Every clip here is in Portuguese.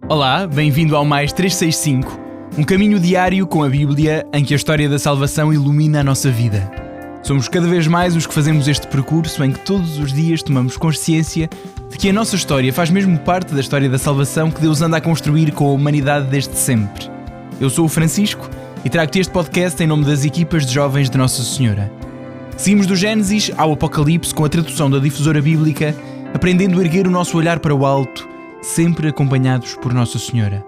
Olá, bem-vindo ao Mais 365, um caminho diário com a Bíblia em que a história da salvação ilumina a nossa vida. Somos cada vez mais os que fazemos este percurso em que todos os dias tomamos consciência de que a nossa história faz mesmo parte da história da salvação que Deus anda a construir com a humanidade desde sempre. Eu sou o Francisco e trago-te este podcast em nome das equipas de jovens de Nossa Senhora. Seguimos do Gênesis ao Apocalipse com a tradução da Difusora Bíblica, aprendendo a erguer o nosso olhar para o alto, sempre acompanhados por Nossa Senhora.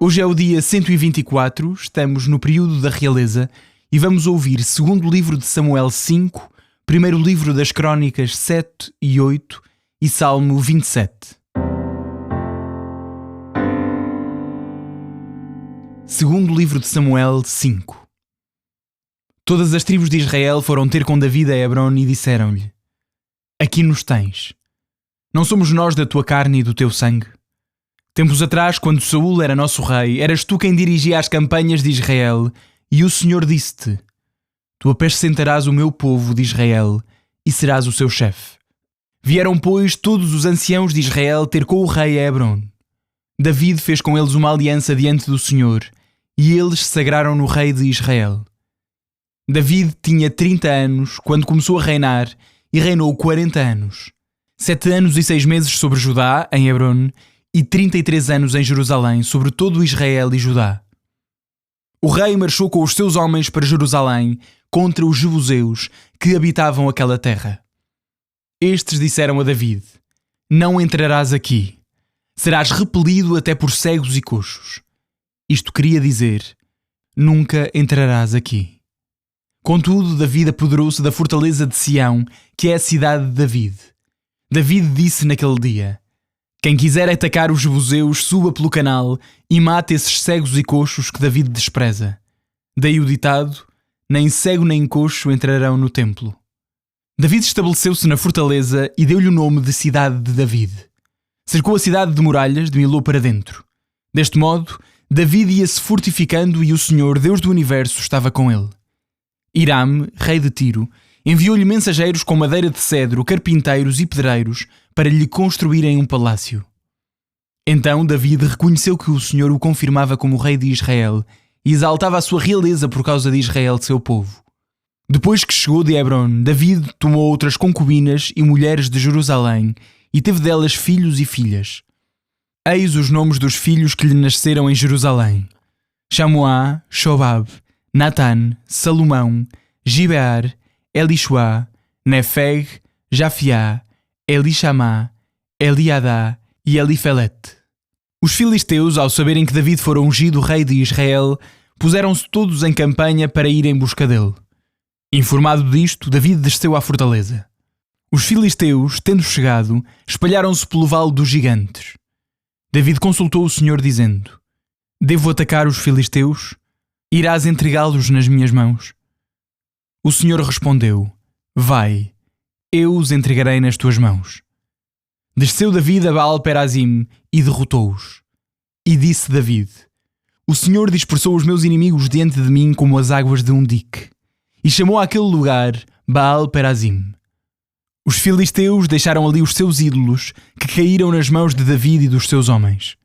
Hoje é o dia 124, estamos no período da realeza e vamos ouvir segundo livro de Samuel 5, primeiro livro das Crónicas 7 e 8 e Salmo 27. Segundo livro de Samuel 5. Todas as tribos de Israel foram ter com David a Hebron e disseram-lhe: Aqui nos tens. Não somos nós da tua carne e do teu sangue? Tempos atrás, quando Saul era nosso rei, eras tu quem dirigia as campanhas de Israel, e o Senhor disse-te: Tu apacentarás o meu povo de Israel, e serás o seu chefe. Vieram, pois, todos os anciãos de Israel ter com o rei a Hebron. David fez com eles uma aliança diante do Senhor, e eles se sagraram no rei de Israel. David tinha 30 anos quando começou a reinar, e reinou 40 anos. 7 anos e 6 meses sobre Judá, em Hebron, e 33 anos em Jerusalém, sobre todo Israel e Judá. O rei marchou com os seus homens para Jerusalém contra os jebuseus que habitavam aquela terra. Estes disseram a David: Não entrarás aqui. Serás repelido até por cegos e coxos. Isto queria dizer: Nunca entrarás aqui. Contudo, David apoderou-se da fortaleza de Sião, que é a cidade de David. David disse naquele dia: Quem quiser atacar os jebuseus, suba pelo canal e mate esses cegos e coxos que David despreza. Daí o ditado: Nem cego nem coxo entrarão no templo. David estabeleceu-se na fortaleza e deu-lhe o nome de cidade de David. Cercou a cidade de muralhas de Milô para dentro. Deste modo, David ia-se fortificando e o Senhor, Deus do Universo, estava com ele. Hiram, rei de Tiro, enviou-lhe mensageiros com madeira de cedro, carpinteiros e pedreiros para lhe construírem um palácio. Então David reconheceu que o Senhor o confirmava como rei de Israel e exaltava a sua realeza por causa de Israel, seu povo. Depois que chegou de Hebron, David tomou outras concubinas e mulheres de Jerusalém e teve delas filhos e filhas. Eis os nomes dos filhos que lhe nasceram em Jerusalém: Shamuá, Shobab, Natan, Salomão, Gibear, Elishuá, Nefeg, Jafiá, Elishamá, Eliadá e Elifelete. Os filisteus, ao saberem que David fora ungido rei de Israel, puseram-se todos em campanha para ir em busca dele. Informado disto, David desceu à fortaleza. Os filisteus, tendo chegado, espalharam-se pelo vale dos gigantes. David consultou o Senhor dizendo: Devo atacar os filisteus? Irás entregá-los nas minhas mãos? O Senhor respondeu: Vai, eu os entregarei nas tuas mãos. Desceu David a Baal-Perazim e derrotou-os. E disse David: O Senhor dispersou os meus inimigos diante de mim como as águas de um dique. E chamou àquele lugar Baal-Perazim. Os filisteus deixaram ali os seus ídolos, que caíram nas mãos de David e dos seus homens.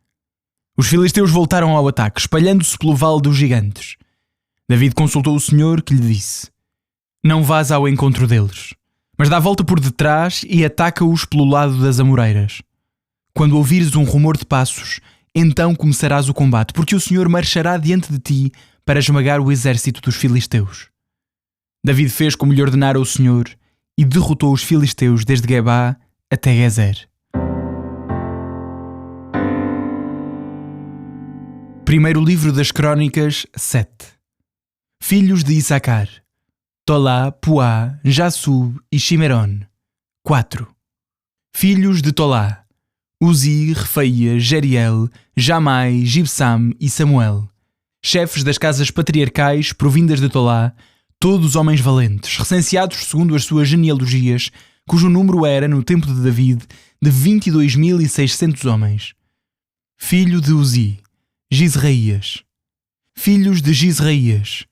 Os filisteus voltaram ao ataque, espalhando-se pelo vale dos gigantes. David consultou o Senhor, que lhe disse: Não vás ao encontro deles, mas dá a volta por detrás e ataca-os pelo lado das amoreiras. Quando ouvires um rumor de passos, então começarás o combate, porque o Senhor marchará diante de ti para esmagar o exército dos filisteus. David fez como lhe ordenara o Senhor e derrotou os filisteus desde Gebá até Gezer. Primeiro livro das Crónicas 7. Filhos de Issacar: Tolá, Puá, Jassub e Shimeron. 4. Filhos de Tolá: Uzi, Refaía, Jeriel, Jamai, Gibsam e Samuel. Chefes das casas patriarcais provindas de Tolá, todos homens valentes, recenseados segundo as suas genealogias, cujo número era, no tempo de David, de 22.600 homens. Filho de Uzi: Gisraías. Filhos de Gisraías: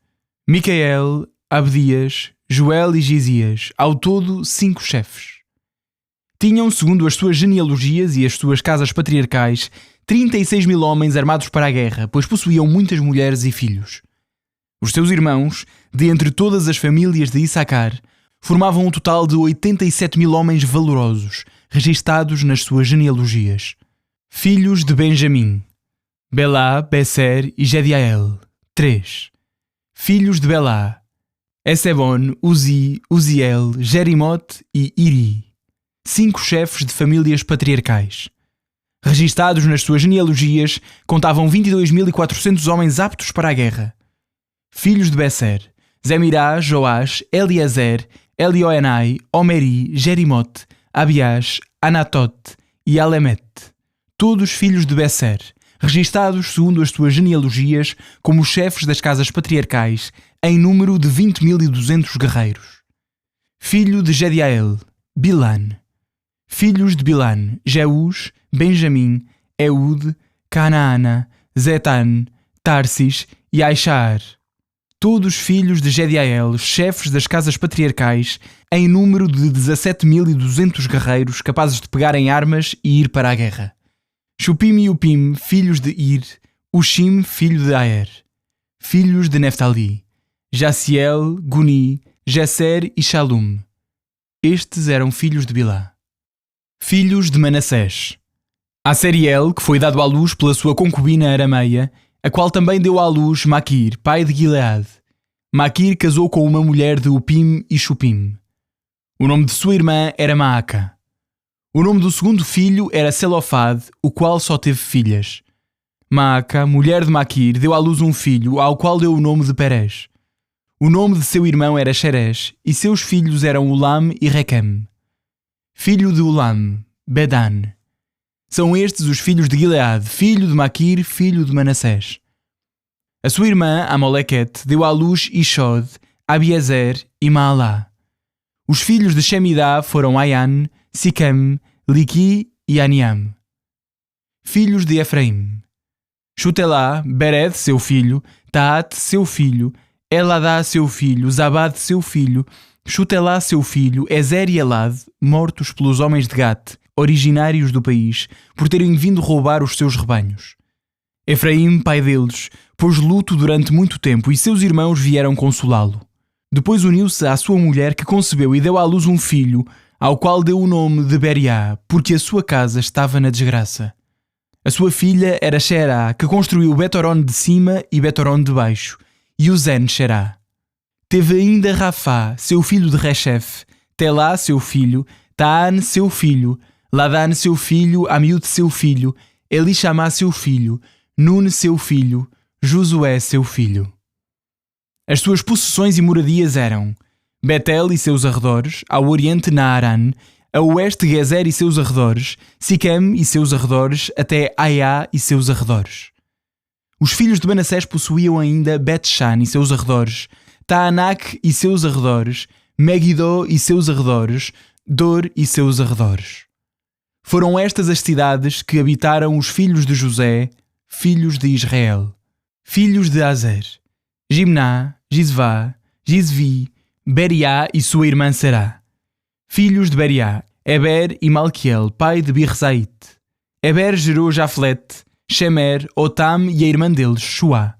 Micael, Abdias, Joel e Gizias, ao todo 5 chefes. Tinham, segundo as suas genealogias e as suas casas patriarcais, 36.000 homens armados para a guerra, pois possuíam muitas mulheres e filhos. Os seus irmãos, de entre todas as famílias de Issacar, formavam um total de 87.000 homens valorosos, registados nas suas genealogias. Filhos de Benjamim: Belá, Beser e Jediael, 3. Filhos de Belá: Esebon, Uzi, Uziel, Jerimote e Iri, 5 chefes de famílias patriarcais. Registados nas suas genealogias, contavam 22.400 homens aptos para a guerra. Filhos de Beser: Zemirá, Joás, Eliezer, Elioenai, Omeri, Jerimote, Abiás, Anatote e Alemete, todos filhos de Beser, registados segundo as suas genealogias como chefes das casas patriarcais, em número de 20.200 guerreiros. Filho de Jediael: Bilan. Filhos de Bilan: Jeús, Benjamim, Eude, Canaana, Zetan, Tarsis e Aishar. Todos filhos de Jediael, chefes das casas patriarcais, em número de 17.200 guerreiros capazes de pegar em armas e ir para a guerra. Shupim e Upim, filhos de Ir, Ushim, filho de Aer. Filhos de Neftali: Jaciel, Guni, Jesser e Shalum. Estes eram filhos de Bilá. Filhos de Manassés: Asseriel, que foi dado à luz pela sua concubina Arameia, a qual também deu à luz Maquir, pai de Gileade. Maquir casou com uma mulher de Upim e Shupim. O nome de sua irmã era Maaca. O nome do segundo filho era Selofade, o qual só teve filhas. Maaca, mulher de Maquir, deu à luz um filho, ao qual deu o nome de Perez. O nome de seu irmão era Xerez, e seus filhos eram Ulam e Requem. Filho de Ulam: Bedan. São estes os filhos de Gileade, filho de Maquir, filho de Manassés. A sua irmã, Amolequete, deu à luz Ishod, Abiezer e Maalá. Os filhos de Shemidá foram Ayan, Siquem, Liqui e Aniam. Filhos de Efraim: Shutelá, Bered, seu filho, Taat, seu filho, Eladá, seu filho, Zabad, seu filho, Shutelá, seu filho, Ezer e Elad, mortos pelos homens de Gat, originários do país, por terem vindo roubar os seus rebanhos. Efraim, pai deles, pôs luto durante muito tempo e seus irmãos vieram consolá-lo. Depois uniu-se à sua mulher, que concebeu e deu à luz um filho, ao qual deu o nome de Beriá, porque a sua casa estava na desgraça. A sua filha era Xerá, que construiu Betoron de cima e Betoron de baixo, e Uzen Xerá. Teve ainda Rafá, seu filho de Rechef, Telá, seu filho, Taan, seu filho, Ladan, seu filho, Amiúde, seu filho, Elishamá, seu filho, Nun, seu filho, Josué, seu filho. As suas possessões e moradias eram Betel e seus arredores, ao oriente Naaran, a oeste Gezer e seus arredores, Siquem e seus arredores, até Aiá e seus arredores. Os filhos de Manassés possuíam ainda Bet-Shan e seus arredores, Taanac e seus arredores, Megiddo e seus arredores, Dor e seus arredores. Foram estas as cidades que habitaram os filhos de José, filhos de Israel. Filhos de Azer: Jimná, Gisvá, Gisvi, Beriá e sua irmã Será. Filhos de Beriá: Eber e Malquiel, pai de Birzaite. Eber gerou Jaflete, Shemer, Otam e a irmã deles, Shuá.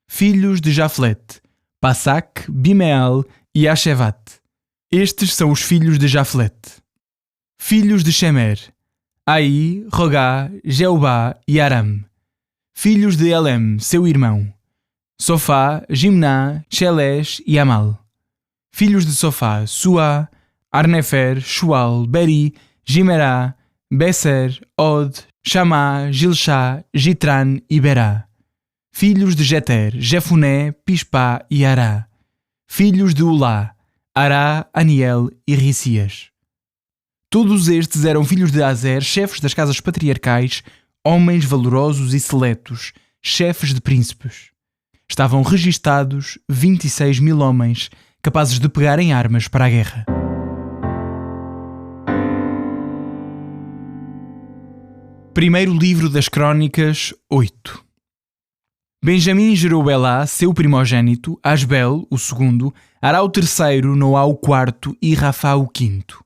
Filhos de Jaflete: Passac, Bimeal e Ashevat. Estes são os filhos de Jaflete. Filhos de Shemer: Ai, Rogá, Jeubá e Aram. Filhos de Elem, seu irmão: Sofá, Jimná, Xelés e Amal. Filhos de Sofá: Suá, Arnefer, Shual, Beri, Gimerá, Beser, Od, Chamá, Gilshá, Gitran e Berá. Filhos de Jeter: Jefuné, Pispá e Ará. Filhos de Ulá: Ará, Aniel e Ricias. Todos estes eram filhos de Azer, chefes das casas patriarcais, homens valorosos e seletos, chefes de príncipes. Estavam registados 26.000 homens, capazes de pegar em armas para a guerra. Primeiro livro das Crônicas, 8. Benjamim gerou Belá, seu primogênito, Asbel, o segundo, Ará o terceiro, Noá o quarto e Rafá o quinto.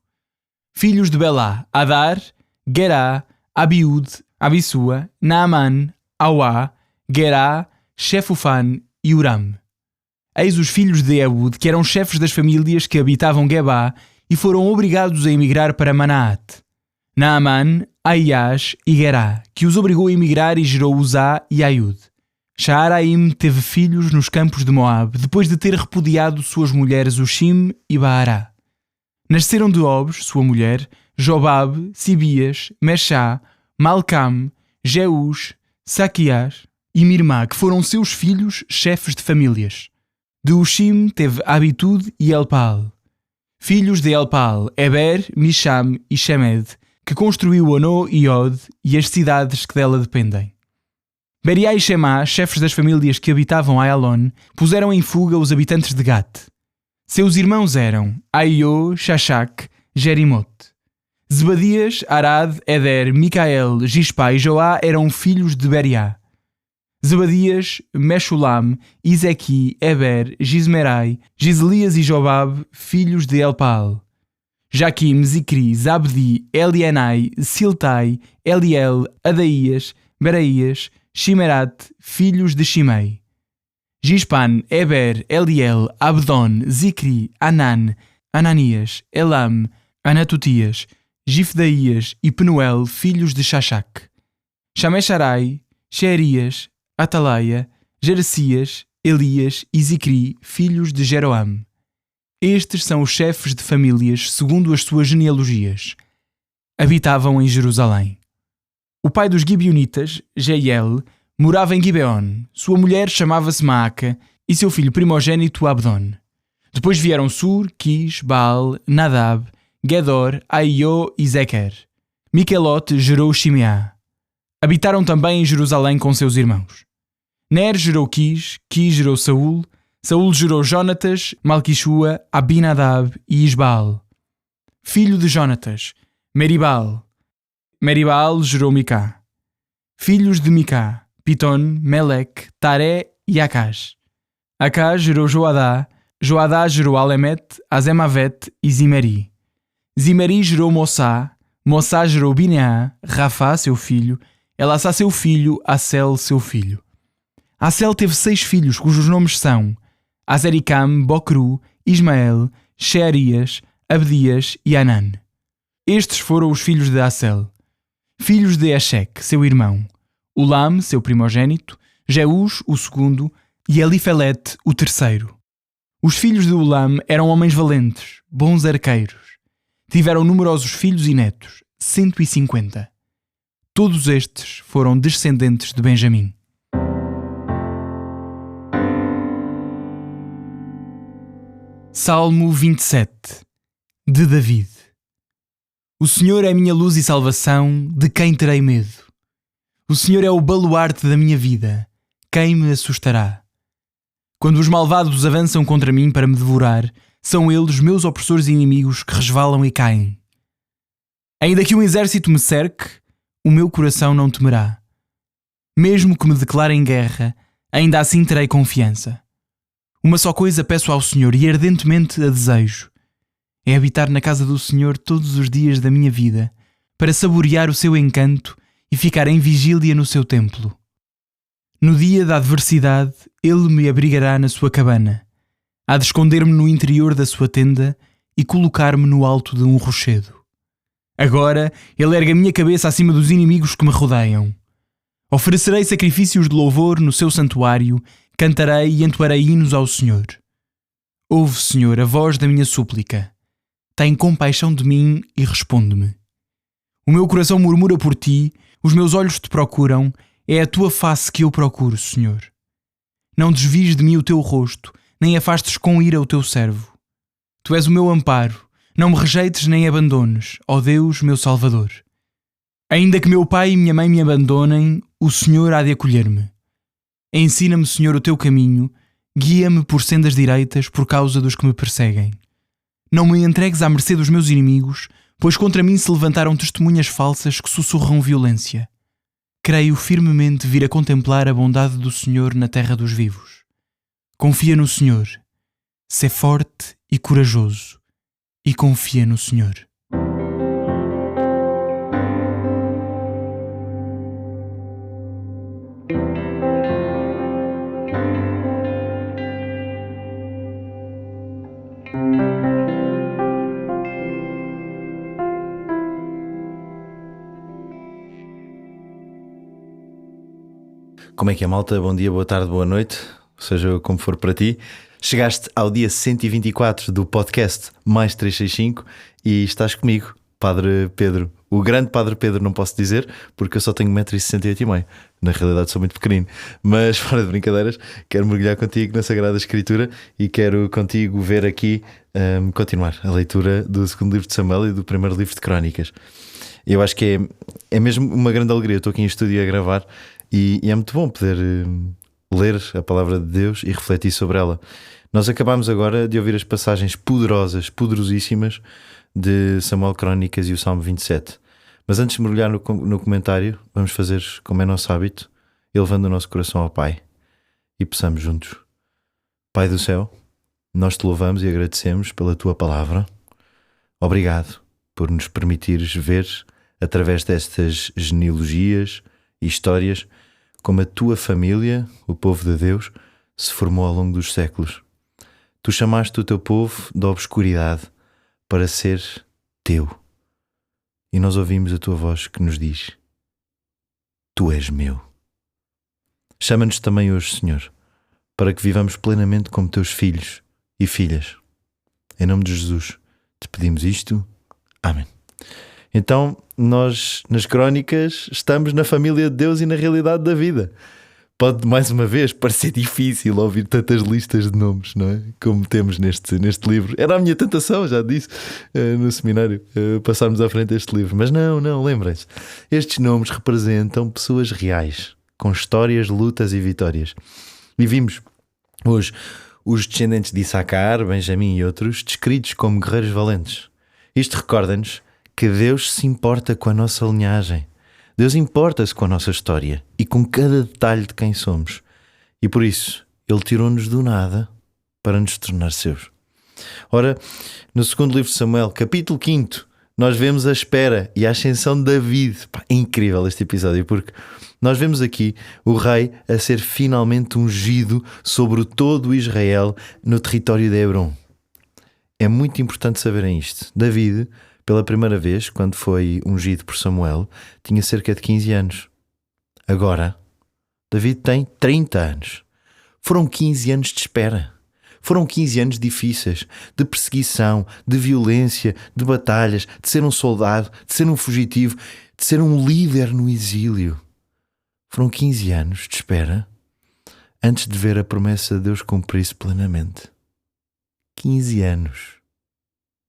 Filhos de Belá: Adar, Gerá, Abiúde, Abissua, Naamã, Auá, Gerá, Shefufan e Uram. Eis os filhos de Eud, que eram chefes das famílias que habitavam Gebá e foram obrigados a emigrar para Manaate. Naamã, Aias e Gerá, que os obrigou a emigrar e gerou Uzá e Aiud. Shaaraim teve filhos nos campos de Moabe, depois de ter repudiado suas mulheres Ushim e Baará. Nasceram de Obs, sua mulher, Jobab, Sibias, Meshá, Malcam, Jeús, Saquias e Mirmá, que foram seus filhos, chefes de famílias. De Ushim teve Abitude e Elpaal. Filhos de Elpaal, Eber, Misham e Shemed, que construiu Ono e Od e as cidades que dela dependem. Beriá e Shemá, chefes das famílias que habitavam Ayalon, puseram em fuga os habitantes de Gat. Seus irmãos eram Aiô, Shashak, Jerimot. Zebadias, Arad, Eder, Micael, Gispa e Joá eram filhos de Beriá. Zebadias, Meshulam, Izequi, Eber, Gismerai, Giselias e Jobab, filhos de Elpaal. Jaquim, Zicri, Zabdi, Elienai, Siltai, Eliel, Adaías, Beraías, Shimerat, filhos de Shimei. Gispan, Eber, Eliel, Abdon, Zicri, Anan, Ananias, Elam, Anatutias, Gifdaías e Penuel, filhos de Shashak. Shamesharai, Shearias, Atalaia, Jerecias, Elias e Zicri, filhos de Jeroam. Estes são os chefes de famílias segundo as suas genealogias. Habitavam em Jerusalém. O pai dos Gibeonitas, Jeiel, morava em Gibeon. Sua mulher chamava-se Maaca e seu filho primogênito Abdon. Depois vieram Sur, Quis, Baal, Nadab, Gedor, Aiô e Zequer. Miquelote gerou Shimeá. Habitaram também em Jerusalém com seus irmãos. Ner gerou Quis, Quis gerou Saul, Saul gerou Jonatas, Malquishua, Abinadab e Isbaal. Filho de Jonatas, Meribal. Meribal gerou Micá. Filhos de Micá, Piton, Melec, Taré e Acás. Acás gerou Joadá, Joadá gerou Alemet, Azemavet e Zimeri. Zimeri gerou Mossá, Mossá gerou Bineá, Rafá, seu filho, Elassá, seu filho, Assel, seu filho. Assel teve 6 filhos, cujos nomes são Azericam, Bocru, Ismael, Shearias, Abdias e Anan. Estes foram os filhos de Assel. Filhos de Eshec, seu irmão, Ulam, seu primogênito, Jeús, o segundo, e Elifelete, o terceiro. Os filhos de Ulam eram homens valentes, bons arqueiros. Tiveram numerosos filhos e netos, 150. Todos estes foram descendentes de Benjamim. Salmo 27, de David. O Senhor é minha luz e salvação, de quem terei medo? O Senhor é o baluarte da minha vida, quem me assustará? Quando os malvados avançam contra mim para me devorar, são eles meus opressores e inimigos que resvalam e caem. Ainda que um exército me cerque, o meu coração não temerá. Mesmo que me declarem guerra, ainda assim terei confiança. Uma só coisa peço ao Senhor e ardentemente a desejo. É habitar na casa do Senhor todos os dias da minha vida, para saborear o seu encanto e ficar em vigília no seu templo. No dia da adversidade, ele me abrigará na sua cabana. Há de esconder-me no interior da sua tenda e colocar-me no alto de um rochedo. Agora ele ergue a minha cabeça acima dos inimigos que me rodeiam. Oferecerei sacrifícios de louvor no seu santuário, cantarei e entoarei hinos ao Senhor. Ouve, Senhor, a voz da minha súplica. Tem compaixão de mim e responde-me. O meu coração murmura por ti, os meus olhos te procuram, é a tua face que eu procuro, Senhor. Não desvies de mim o teu rosto, nem afastes com ira o teu servo. Tu és o meu amparo, não me rejeites nem abandones, ó Deus, meu Salvador. Ainda que meu pai e minha mãe me abandonem, o Senhor há de acolher-me. Ensina-me, Senhor, o teu caminho, guia-me por sendas direitas por causa dos que me perseguem. Não me entregues à mercê dos meus inimigos, pois contra mim se levantaram testemunhas falsas que sussurram violência. Creio firmemente vir a contemplar a bondade do Senhor na terra dos vivos. Confia no Senhor. Sê forte e corajoso, e confia no Senhor. Como é que é, malta? Bom dia, boa tarde, boa noite, seja como for para ti. Chegaste ao dia 124 do podcast Mais 365 e estás comigo, Padre Pedro. O grande Padre Pedro não posso dizer, porque eu só tenho 1,68m. Na realidade sou muito pequenino. Mas fora de brincadeiras, quero mergulhar contigo na Sagrada Escritura e quero contigo ver aqui, continuar a leitura do segundo livro de Samuel e do primeiro livro de Crónicas. Eu acho que é mesmo uma grande alegria. Eu estou aqui em estúdio a gravar e é muito bom poder ler a palavra de Deus e refletir sobre ela. Nós acabámos agora de ouvir as passagens poderosíssimas de Samuel, Crónicas e o Salmo 27. Mas antes de mergulhar no comentário, vamos fazer como é nosso hábito, elevando o nosso coração ao Pai e peçamos juntos. Pai do céu, nós te louvamos e agradecemos pela tua palavra. Obrigado por nos permitires ver, através destas genealogias e histórias, como a tua família, o povo de Deus, se formou ao longo dos séculos. Tu chamaste o teu povo da obscuridade para ser teu. E nós ouvimos a tua voz que nos diz: Tu és meu. Chama-nos também hoje, Senhor, para que vivamos plenamente como teus filhos e filhas. Em nome de Jesus, te pedimos isto. Amém. Então, nós, nas Crónicas, estamos na família de Deus e na realidade da vida. Pode, mais uma vez, parecer difícil ouvir tantas listas de nomes, não é? Como temos neste livro. Era a minha tentação, já disse, no seminário, passarmos à frente este livro. Mas não, lembrem-se. Estes nomes representam pessoas reais, com histórias, lutas e vitórias. E vimos hoje os descendentes de Issacar, Benjamim e outros, descritos como guerreiros valentes. Isto recorda-nos que Deus se importa com a nossa linhagem. Deus importa-se com a nossa história e com cada detalhe de quem somos. E por isso, Ele tirou-nos do nada para nos tornar seus. Ora, no segundo livro de Samuel, capítulo 5, nós vemos a espera e a ascensão de David. É incrível este episódio, porque nós vemos aqui o rei a ser finalmente ungido sobre todo o Israel no território de Hebron. É muito importante saberem isto. David, pela primeira vez, quando foi ungido por Samuel, tinha cerca de 15 anos. Agora, David tem 30 anos. Foram 15 anos de espera. Foram 15 anos difíceis, de perseguição, de violência, de batalhas, de ser um soldado, de ser um fugitivo, de ser um líder no exílio. Foram 15 anos de espera antes de ver a promessa de Deus cumprir-se plenamente. 15 anos.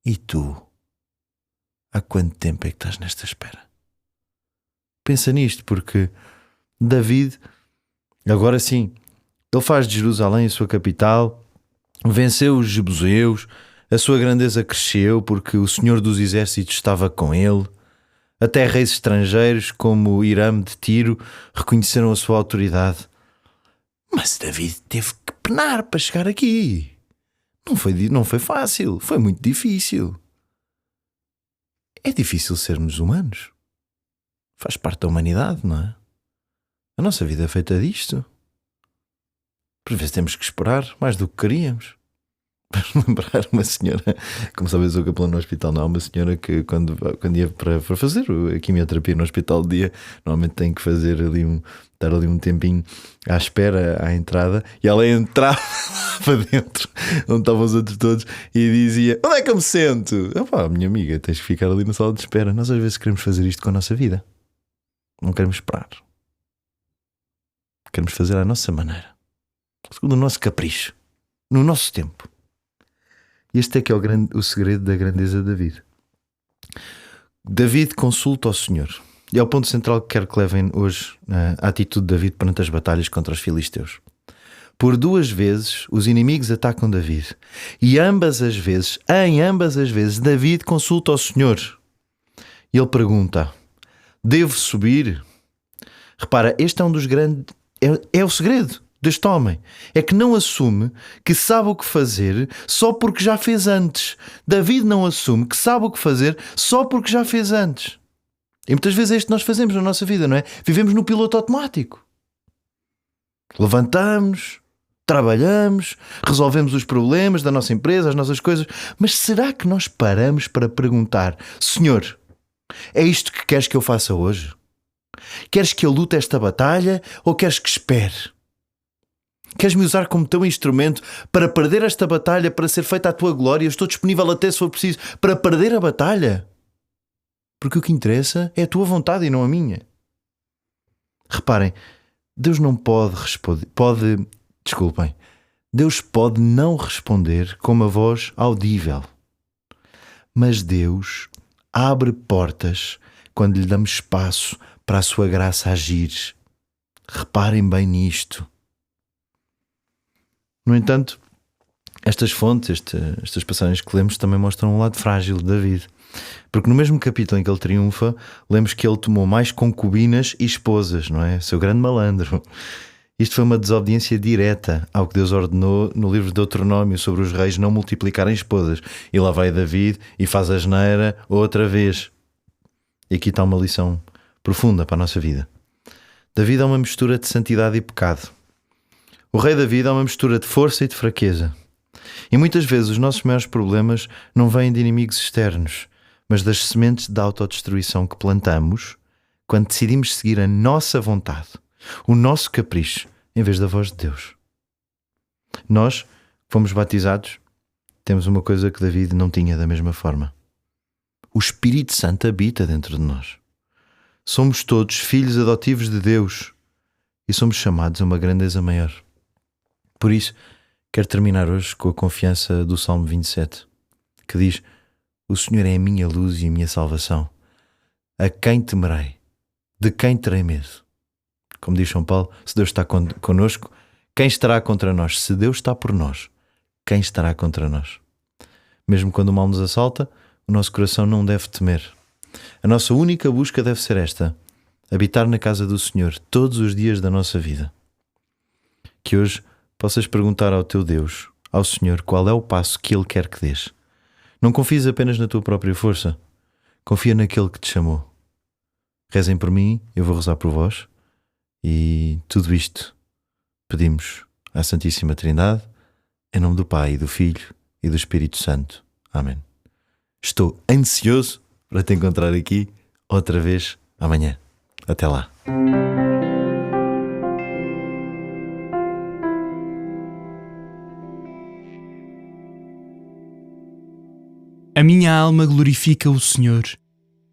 E tu? Há quanto tempo é que estás nesta espera? Pensa nisto, porque David, agora sim, ele faz de Jerusalém a sua capital, venceu os jebuseus, a sua grandeza cresceu porque o Senhor dos Exércitos estava com ele. Até reis estrangeiros como Hiram de Tiro reconheceram a sua autoridade. Mas David teve que penar para chegar aqui. Não foi fácil, foi muito difícil. É difícil sermos humanos. Faz parte da humanidade, não é? A nossa vida é feita disto. Por vezes temos que esperar mais do que queríamos. Para lembrar uma senhora, como sabes, eu capelão no hospital, não, uma senhora que quando ia para fazer a quimioterapia no hospital de dia, normalmente tem que fazer estar ali um tempinho à espera, à entrada, e ela entrava para dentro, onde estavam os outros todos, e dizia: onde é que eu me sento? Minha amiga, tens que ficar ali na sala de espera. Nós às vezes queremos fazer isto com a nossa vida. Não queremos esperar. Queremos fazer à nossa maneira, segundo o nosso capricho, no nosso tempo. Este é que é o segredo da grandeza de David. David consulta ao Senhor. E é o ponto central que quero que levem hoje a atitude de David perante as batalhas contra os filisteus. Por 2 vezes, os inimigos atacam David. E em ambas as vezes, David consulta ao Senhor. E ele pergunta: devo subir? Repara, este é um dos grandes... É o segredo deste homem. É que não assume que sabe o que fazer só porque já fez antes. David não assume que sabe o que fazer só porque já fez antes. E muitas vezes é isto que nós fazemos na nossa vida, não é? Vivemos no piloto automático. Levantamos, trabalhamos, resolvemos os problemas da nossa empresa, as nossas coisas. Mas será que nós paramos para perguntar: Senhor, é isto que queres que eu faça hoje? Queres que eu lute esta batalha ou queres que espere? Queres-me usar como teu instrumento para perder esta batalha, para ser feita a tua glória? Eu estou disponível até, se for preciso, para perder a batalha. Porque o que interessa é a tua vontade e não a minha. Reparem, Deus não pode responder... Deus pode não responder com uma voz audível. Mas Deus abre portas quando lhe damos espaço para a sua graça agir. Reparem bem nisto. No entanto, estas fontes, estas passagens que lemos também mostram um lado frágil de David. Porque no mesmo capítulo em que ele triunfa, lemos que ele tomou mais concubinas e esposas, não é? Seu grande malandro. Isto foi uma desobediência direta ao que Deus ordenou no livro de Deuteronômio sobre os reis não multiplicarem esposas. E lá vai David e faz a asneira outra vez. E aqui está uma lição profunda para a nossa vida. David é uma mistura de santidade e pecado. O rei David é uma mistura de força e de fraqueza. E muitas vezes os nossos maiores problemas não vêm de inimigos externos, mas das sementes de autodestruição que plantamos quando decidimos seguir a nossa vontade, o nosso capricho, em vez da voz de Deus. Nós, que fomos batizados, temos uma coisa que David não tinha da mesma forma. O Espírito Santo habita dentro de nós. Somos todos filhos adotivos de Deus e somos chamados a uma grandeza maior. Por isso, quero terminar hoje com a confiança do Salmo 27, que diz: o Senhor é a minha luz e a minha salvação. A quem temerei? De quem terei medo? Como diz São Paulo, se Deus está connosco, quem estará contra nós? Se Deus está por nós, quem estará contra nós? Mesmo quando o mal nos assalta, o nosso coração não deve temer. A nossa única busca deve ser esta: habitar na casa do Senhor todos os dias da nossa vida. Que hoje possas perguntar ao teu Deus, ao Senhor, qual é o passo que Ele quer que dês. Não confies apenas na tua própria força. Confia naquele que te chamou. Rezem por mim, eu vou rezar por vós. E tudo isto pedimos à Santíssima Trindade, em nome do Pai, do Filho e do Espírito Santo. Amém. Estou ansioso para te encontrar aqui outra vez amanhã. Até lá. A minha alma glorifica o Senhor,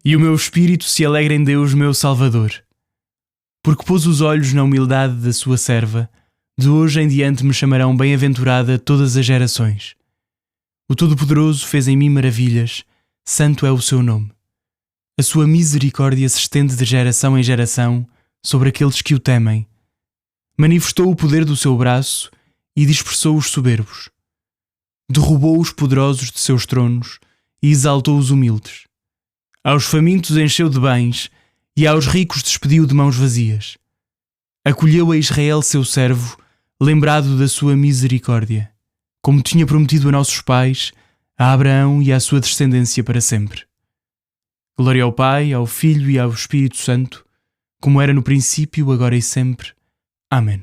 e o meu espírito se alegra em Deus, meu Salvador. Porque pôs os olhos na humildade da sua serva, de hoje em diante me chamarão bem-aventurada todas as gerações. O Todo-Poderoso fez em mim maravilhas, santo é o seu nome. A sua misericórdia se estende de geração em geração sobre aqueles que o temem. Manifestou o poder do seu braço e dispersou os soberbos. Derrubou os poderosos de seus tronos e exaltou os humildes. Aos famintos encheu de bens e aos ricos despediu de mãos vazias. Acolheu a Israel seu servo, lembrado da sua misericórdia, como tinha prometido a nossos pais, a Abraão e à sua descendência para sempre. Glória ao Pai, ao Filho e ao Espírito Santo, como era no princípio, agora e sempre. Amém.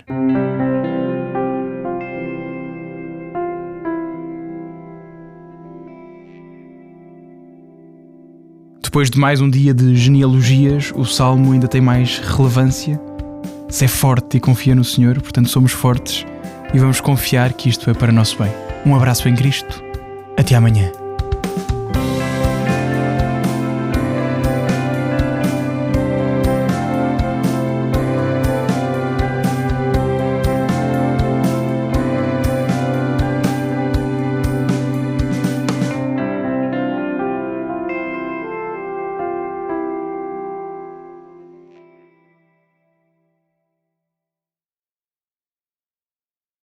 Depois de mais um dia de genealogias, o Salmo ainda tem mais relevância. Se é forte e confia no Senhor, portanto somos fortes e vamos confiar que isto é para nosso bem. Um abraço em Cristo. Até amanhã.